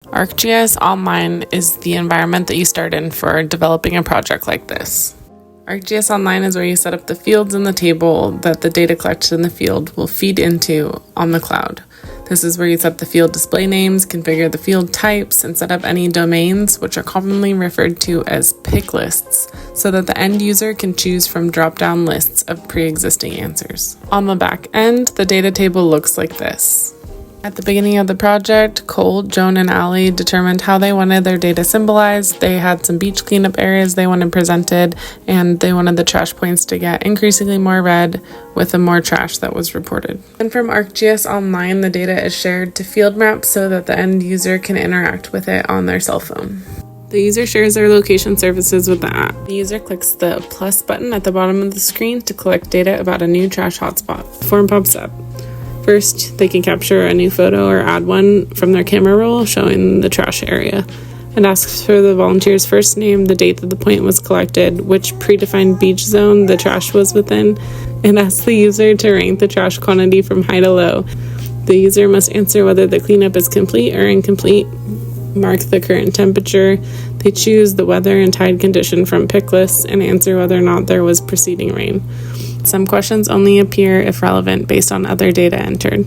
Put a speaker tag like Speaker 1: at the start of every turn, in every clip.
Speaker 1: ArcGIS Online is the environment that you start in for developing a project like this. ArcGIS Online is where you set up the fields in the table that the data collected in the field will feed into on the cloud. This is where you set the field display names, configure the field types, and set up any domains, which are commonly referred to as pick lists, so that the end user can choose from drop-down lists of pre-existing answers. On the back end, the data table looks like this. At the beginning of the project, Cole, Joan, and Allie determined how they wanted their data symbolized. They had some beach cleanup areas they wanted presented, and they wanted the trash points to get increasingly more red with the more trash that was reported. And from ArcGIS Online, the data is shared to field maps so that the end user can interact with it on their cell phone. The user shares their location services with the app. The user clicks the plus button at the bottom of the screen to collect data about a new trash hotspot. The form pops up. First, they can capture a new photo or add one from their camera roll showing the trash area. It asks for the volunteer's first name, the date that the point was collected, which predefined beach zone the trash was within, and asks the user to rank the trash quantity from high to low. The user must answer whether the cleanup is complete or incomplete, mark the current temperature. They choose the weather and tide condition from pick lists and answer whether or not there was preceding rain. Some questions only appear if relevant based on other data entered.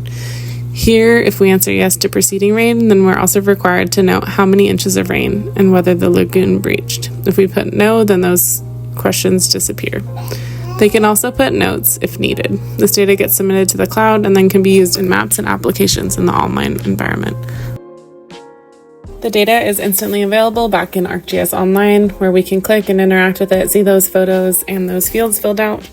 Speaker 1: Here, if we answer yes to preceding rain, then we're also required to note how many inches of rain and whether the lagoon breached. If we put no, then those questions disappear. They can also put notes if needed. This data gets submitted to the cloud and then can be used in maps and applications in the online environment. The data is instantly available back in ArcGIS Online, where we can click and interact with it, see those photos and those fields filled out.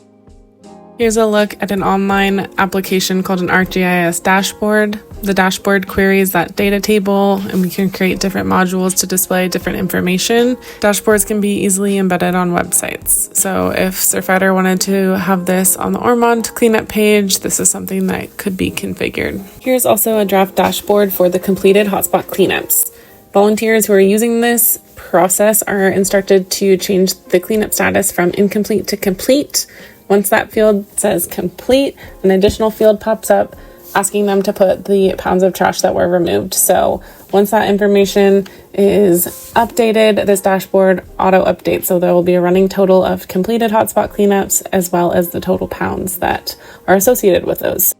Speaker 1: Here's a look at an online application called an ArcGIS dashboard. The dashboard queries that data table, and we can create different modules to display different information. Dashboards can be easily embedded on websites. So if Surfrider wanted to have this on the Ormond cleanup page, this is something that could be configured. Here's also a draft dashboard for the completed hotspot cleanups. Volunteers who are using this process are instructed to change the cleanup status from incomplete to complete. Once that field says complete, an additional field pops up asking them to put the pounds of trash that were removed. So once that information is updated, this dashboard auto updates. So there will be a running total of completed hotspot cleanups as well as the total pounds that are associated with those.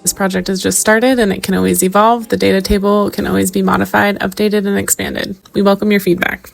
Speaker 1: This project has just started and it can always evolve. The data table can always be modified, updated, and expanded. We welcome your feedback.